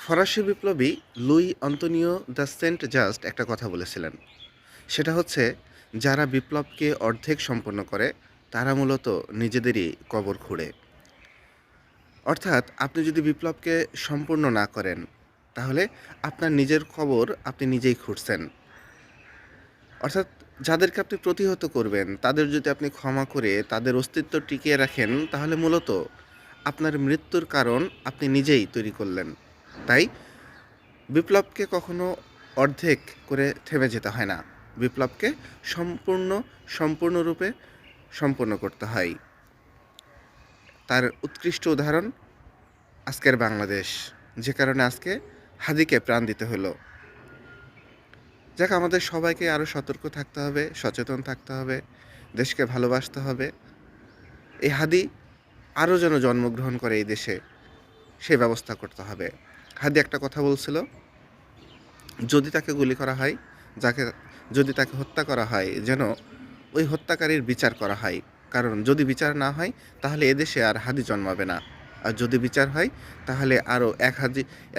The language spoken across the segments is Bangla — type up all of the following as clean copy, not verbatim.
ফরাসি বিপ্লবী লুই অন্তোনিও দ্য সেন্ট জাস্ট একটা কথা বলেছিলেন। সেটা হচ্ছে, যারা বিপ্লবকে অর্ধেক সম্পন্ন করে তারা মূলত নিজেদেরই কবর খুঁড়ে। অর্থাৎ আপনি যদি বিপ্লবকে সম্পূর্ণ না করেন, তাহলে আপনার নিজের কবর আপনি নিজেই খুঁড়ছেন। অর্থাৎ যাদেরকে আপনি প্রতিহত করবেন তাদের যদি আপনি ক্ষমা করে তাদের অস্তিত্ব টিকিয়ে রাখেন, তাহলে মূলত আপনার মৃত্যুর কারণ আপনি নিজেই তৈরি করলেন। তাই বিপ্লবকে কখনো অর্ধেক করে থেমে যেতে হয় না। বিপ্লবকে সম্পূর্ণরূপে সম্পন্ন করতে হয়। তার উৎকৃষ্ট উদাহরণ আজকের বাংলাদেশ, যে কারণে আজকে হাদিকে প্রাণ দিতে হলো। যাক, আমাদের সবাইকে আরও সতর্ক থাকতে হবে, সচেতন থাকতে হবে, দেশকে ভালোবাসতে হবে। এই হাদি আরও যেন জন্মগ্রহণ করে এই দেশে, সে ব্যবস্থা করতে হবে। হাদি একটা কথা বলছিল, যদি তাকে গুলি করা হয়, যাকে যদি তাকে হত্যা করা হয়, যেন ওই হত্যাকারীর বিচার করা হয়। কারণ যদি বিচার না হয়, তাহলে এদেশে আর হাদি জন্মাবে না। আর যদি বিচার হয়, তাহলে আরও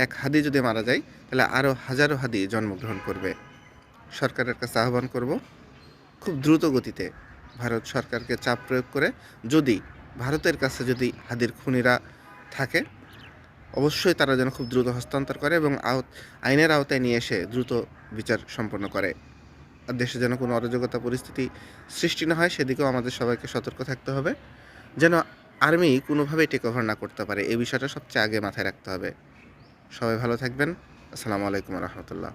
এক হাদি যদি মারা যায়, তাহলে আরও হাজারো হাদি জন্মগ্রহণ করবে। সরকারের কাছে আহ্বান করব, খুব দ্রুত গতিতে ভারত সরকারকে চাপ প্রয়োগ করে, যদি ভারতের কাছে যদি হাদির খুনিরা থাকে, অবশ্যই তারা যেন খুব দ্রুত হস্তান্তর করে এবং আইনের আওতায় নিয়ে এসে দ্রুত বিচার সম্পন্ন করে। আর দেশে যেন কোনো অরাজকতা পরিস্থিতি সৃষ্টি না হয়, সেদিকেও আমাদের সবাইকে সতর্ক থাকতে হবে, যেন আর্মি কোনোভাবেই টেক ওভার না করতে পারে। এই বিষয়টা সবচেয়ে আগে মাথায় রাখতে হবে। সবাই ভালো থাকবেন। আসসালামু আলাইকুম রহমতুল্লাহ।